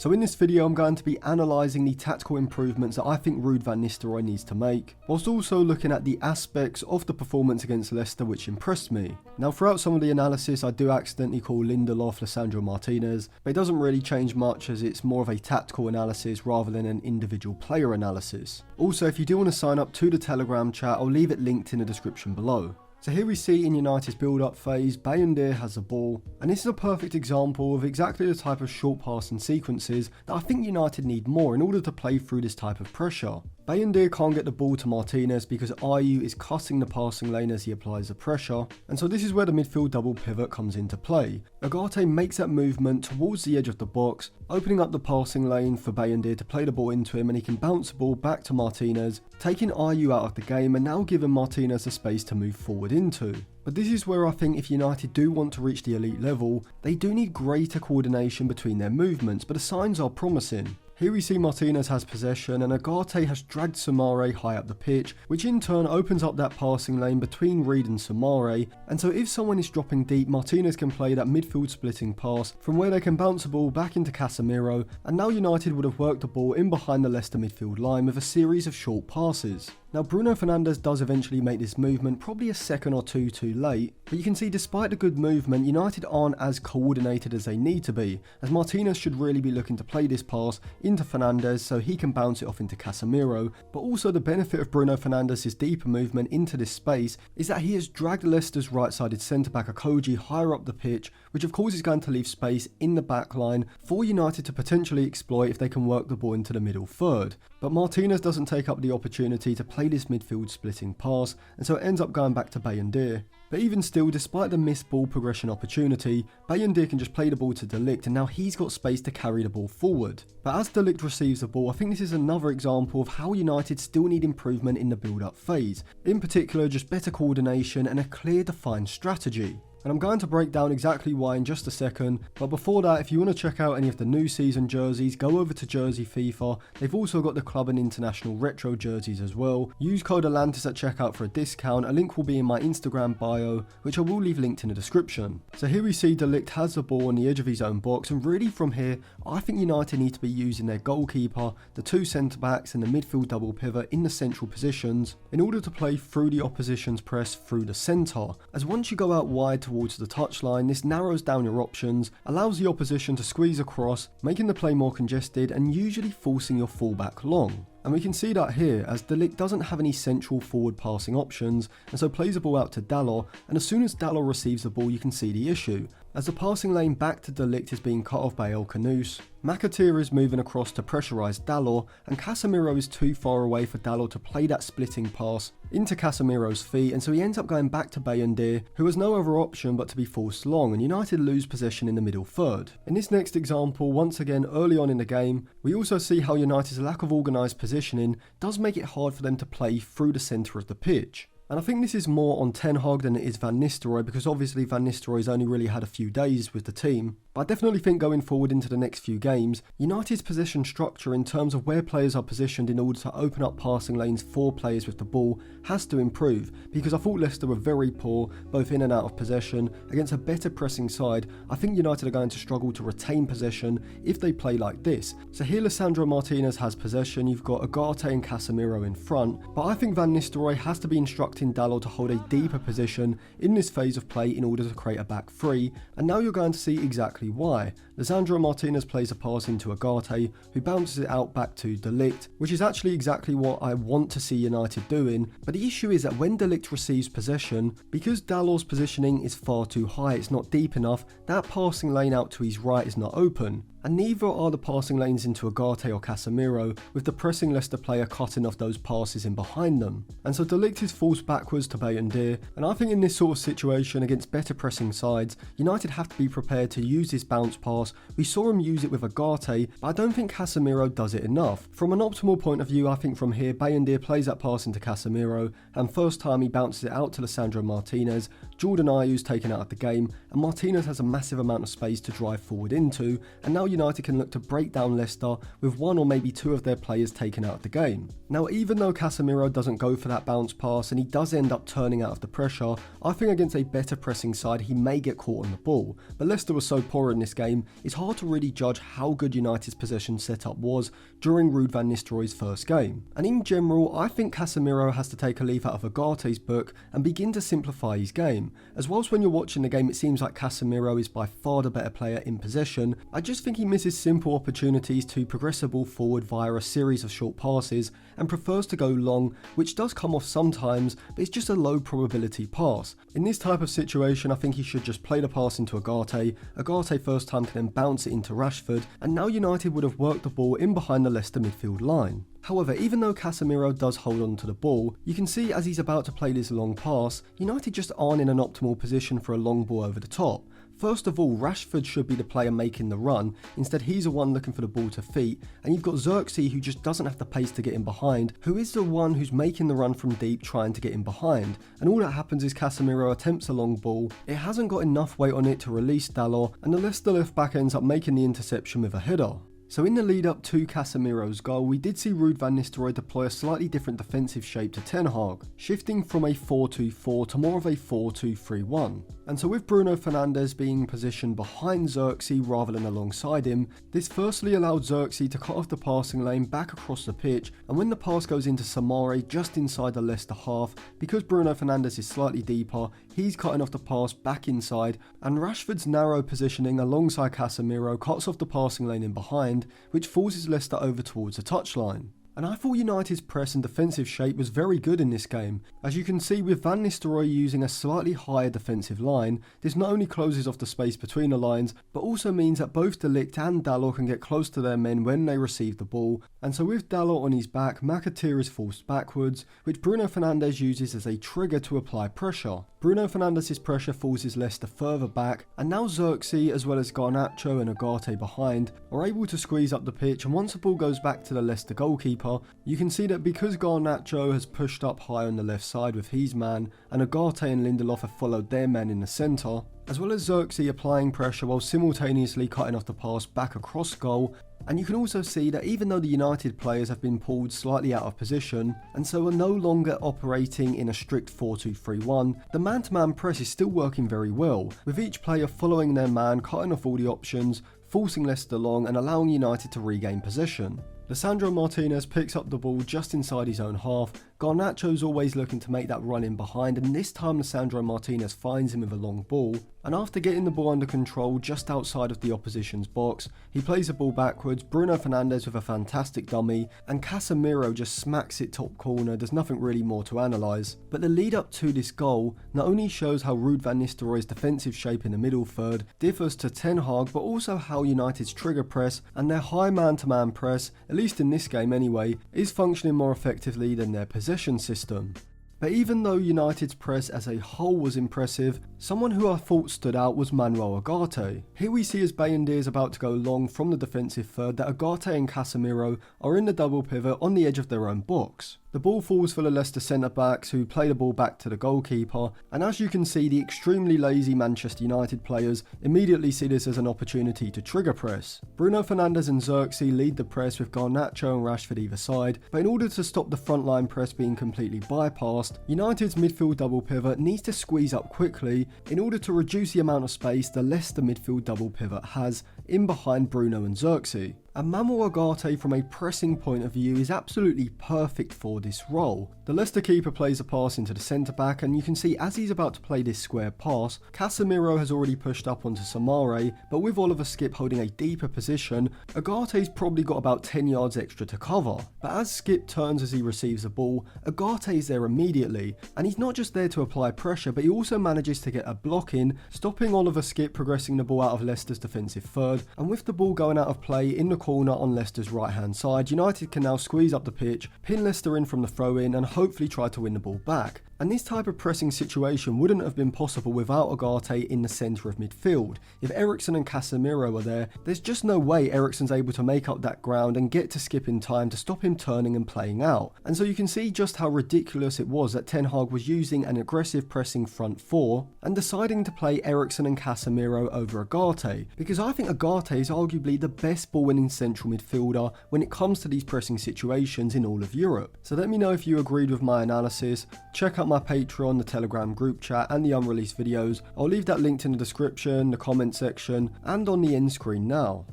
So in this video I'm going to be analysing the tactical improvements that I think Ruud van Nistelrooy needs to make, whilst also looking at the aspects of the performance against Leicester which impressed me. Now throughout some of the analysis I do accidentally call Lindelof Lisandro Martinez, but it doesn't really change much as it's more of a tactical analysis rather than an individual player analysis. Also, if you do want to sign up to the Telegram chat, I'll leave it linked in the description below. So here we see in United's build-up phase, Bayındır has the ball, and this is a perfect example of exactly the type of short passing sequences that I think United need more in order to play through this type of pressure. Bayındır can't get the ball to Martinez because Ayew is cutting the passing lane as he applies the pressure, and so this is where the midfield double pivot comes into play. Ugarte makes that movement towards the edge of the box, opening up the passing lane for Bayındır to play the ball into him, and he can bounce the ball back to Martinez, taking Ayew out of the game and now giving Martinez the space to move forward into. But this is where I think if United do want to reach the elite level, they do need greater coordination between their movements, but the signs are promising. Here we see Martinez has possession and Ugarte has dragged Soumaré high up the pitch, which in turn opens up that passing lane between Reed and Soumaré, and so if someone is dropping deep, Martinez can play that midfield splitting pass from where they can bounce the ball back into Casemiro, and now United would have worked the ball in behind the Leicester midfield line with a series of short passes. Now Bruno Fernandes does eventually make this movement, probably a second or two too late, but you can see despite the good movement, United aren't as coordinated as they need to be, as Martinez should really be looking to play this pass into Fernandes so he can bounce it off into Casemiro, but also the benefit of Bruno Fernandes' deeper movement into this space is that he has dragged Leicester's right-sided centre-back Akoji higher up the pitch, which of course is going to leave space in the back line for United to potentially exploit if they can work the ball into the middle third. But Martinez doesn't take up the opportunity to play this midfield splitting pass, and so it ends up going back to Bayındır. But even still, despite the missed ball progression opportunity, Bayındır can just play the ball to De Ligt, and now he's got space to carry the ball forward. But as De Ligt receives the ball, I think this is another example of how United still need improvement in the build-up phase. In particular, just better coordination and a clear defined strategy. And I'm going to break down exactly why in just a second, but before that, if you want to check out any of the new season jerseys, go over to Jersey FIFA. They've also got the club and international retro jerseys as well. Use code Atlantis at checkout for a discount. A link will be in my Instagram bio, which I will leave linked in the description. So here we see De Ligt has the ball on the edge of his own box, and really from here, I think United need to be using their goalkeeper, the two centre-backs and the midfield double pivot in the central positions in order to play through the opposition's press through the centre, as once you go out wide towards the touchline, this narrows down your options, allows the opposition to squeeze across, making the play more congested and usually forcing your fullback long. And we can see that here as De Ligt doesn't have any central forward passing options, and so plays the ball out to Dalot, and as soon as Dalot receives the ball you can see the issue, as the passing lane back to De Ligt is being cut off by El Khanous. McAteer is moving across to pressurise Dalot, and Casemiro is too far away for Dalot to play that splitting pass into Casemiro's feet, and so he ends up going back to Bayındır, who has no other option but to be forced long, and United lose possession in the middle third. In this next example, once again early on in the game, we also see how United's lack of organised positioning does make it hard for them to play through the centre of the pitch. And I think this is more on Ten Hag than it is Van Nistelrooy, because obviously Van Nistelrooy's only really had a few days with the team. But I definitely think going forward into the next few games, United's possession structure in terms of where players are positioned in order to open up passing lanes for players with the ball has to improve, because I thought Leicester were very poor, both in and out of possession. Against a better pressing side, I think United are going to struggle to retain possession if they play like this. So here Lisandro Martinez has possession, you've got Ugarte and Casemiro in front, but I think Van Nistelrooy has to be instructing Dalot to hold a deeper position in this phase of play in order to create a back three, and now you're going to see exactly why. Lisandro Martinez plays a pass into Ugarte, who bounces it out back to De Ligt, which is actually exactly what I want to see United doing, but the issue is that when De Ligt receives possession, because Dalot's positioning is far too high, it's not deep enough, that passing lane out to his right is not open. And neither are the passing lanes into Ugarte or Casemiro, with the pressing Leicester player cutting off those passes in behind them. And so De Ligt is forced backwards to Bayındır, and I think in this sort of situation against better pressing sides, United have to be prepared to use this bounce pass. We saw him use it with Ugarte, but I don't think Casemiro does it enough. From an optimal point of view, I think from here Bayındır plays that pass into Casemiro, and first time he bounces it out to Lisandro Martinez, Jordan Ayew's taken out of the game, and Martinez has a massive amount of space to drive forward into, and now United can look to break down Leicester with one or maybe two of their players taken out of the game. Now, even though Casemiro doesn't go for that bounce pass and he does end up turning out of the pressure, I think against a better pressing side he may get caught on the ball. But Leicester was so poor in this game, it's hard to really judge how good United's possession setup was during Ruud van Nistelrooy's first game. And in general, I think Casemiro has to take a leaf out of Ugarte's book and begin to simplify his game. As whilst when you're watching the game it seems like Casemiro is by far the better player in possession, I just think he misses simple opportunities to progress the ball forward via a series of short passes and prefers to go long, which does come off sometimes, but it's just a low probability pass. In this type of situation I think he should just play the pass into Ugarte first time can then bounce it into Rashford, and now United would have worked the ball in behind the Leicester midfield line. However, even though Casemiro does hold on to the ball, you can see as he's about to play this long pass, United just aren't in an optimal position for a long ball over the top. First of all, Rashford should be the player making the run, instead he's the one looking for the ball to feet, and you've got Xerxes who just doesn't have the pace to get in behind, who is the one who's making the run from deep trying to get in behind, and all that happens is Casemiro attempts a long ball, it hasn't got enough weight on it to release Dalot, and the Leicester left back ends up making the interception with a header. So in the lead up to Casemiro's goal, we did see Ruud van Nistelrooy deploy a slightly different defensive shape to Ten Hag, shifting from a 4-2-4 to more of a 4-2-3-1. And so with Bruno Fernandes being positioned behind Xerxes rather than alongside him, this firstly allowed Xerxes to cut off the passing lane back across the pitch, and when the pass goes into Samare just inside the Leicester half, because Bruno Fernandes is slightly deeper, he's cutting off the pass back inside, and Rashford's narrow positioning alongside Casemiro cuts off the passing lane in behind, which forces Leicester over towards the touchline. And I thought United's press and defensive shape was very good in this game. As you can see, with Van Nistelrooy using a slightly higher defensive line, this not only closes off the space between the lines, but also means that both De Ligt and Dalot can get close to their men when they receive the ball. And so with Dalot on his back, McAteer is forced backwards, which Bruno Fernandes uses as a trigger to apply pressure. Bruno Fernandes' pressure forces Leicester further back, and now Xerxes as well as Garnacho and Ugarte behind are able to squeeze up the pitch, and once the ball goes back to the Leicester goalkeeper, you can see that because Garnacho has pushed up high on the left side with his man, and Ugarte and Lindelof have followed their men in the centre, as well as Xerxes applying pressure while simultaneously cutting off the pass back across goal. And you can also see that even though the United players have been pulled slightly out of position and so are no longer operating in a strict 4-2-3-1, the man-to-man press is still working very well, with each player following their man, cutting off all the options, forcing Leicester long and allowing United to regain possession. Lisandro Martinez picks up the ball just inside his own half. Garnacho's always looking to make that run in behind, and this time Lisandro Martinez finds him with a long ball, and after getting the ball under control just outside of the opposition's box, he plays the ball backwards, Bruno Fernandes with a fantastic dummy, and Casemiro just smacks it top corner. There's nothing really more to analyse. But the lead up to this goal not only shows how Ruud van Nistelrooy's defensive shape in the middle third differs to Ten Hag, but also how United's trigger press and their high man-to-man press, at least in this game anyway, is functioning more effectively than their possession system. But even though United's press as a whole was impressive, someone who I thought stood out was Manuel Ugarte. Here we see as Bayindir is about to go long from the defensive third that Ugarte and Casemiro are in the double pivot on the edge of their own box. The ball falls for the Leicester centre-backs who play the ball back to the goalkeeper, and as you can see, the extremely lazy Manchester United players immediately see this as an opportunity to trigger press. Bruno Fernandes and Xerxes lead the press with Garnacho and Rashford either side, but in order to stop the frontline press being completely bypassed, United's midfield double pivot needs to squeeze up quickly in order to reduce the amount of space the Leicester midfield double pivot has in behind Bruno and Xerxes. And Manuel Ugarte from a pressing point of view is absolutely perfect for this role. The Leicester keeper plays a pass into the centre back, and you can see as he's about to play this square pass, Casemiro has already pushed up onto Samare, but with Oliver Skipp holding a deeper position, Ugarte's probably got about 10 yards extra to cover. But as Skipp turns as he receives the ball, Ugarte is there immediately, and he's not just there to apply pressure, but he also manages to get a block in, stopping Oliver Skipp progressing the ball out of Leicester's defensive third, and with the ball going out of play in the corner on Leicester's right hand side, United can now squeeze up the pitch, pin Leicester in from the throw in and hopefully try to win the ball back. And this type of pressing situation wouldn't have been possible without Ugarte in the centre of midfield. If Eriksen and Casemiro are there, there's just no way Eriksen's able to make up that ground and get to Skip in time to stop him turning and playing out. And so you can see just how ridiculous it was that Ten Hag was using an aggressive pressing front four and deciding to play Eriksen and Casemiro over Ugarte, because I think Ugarte is arguably the best ball-winning central midfielder when it comes to these pressing situations in all of Europe. So let me know if you agreed with my analysis. Check out my Patreon, the Telegram group chat and the unreleased videos. I'll leave that linked in the description, the comment section and on the end screen now.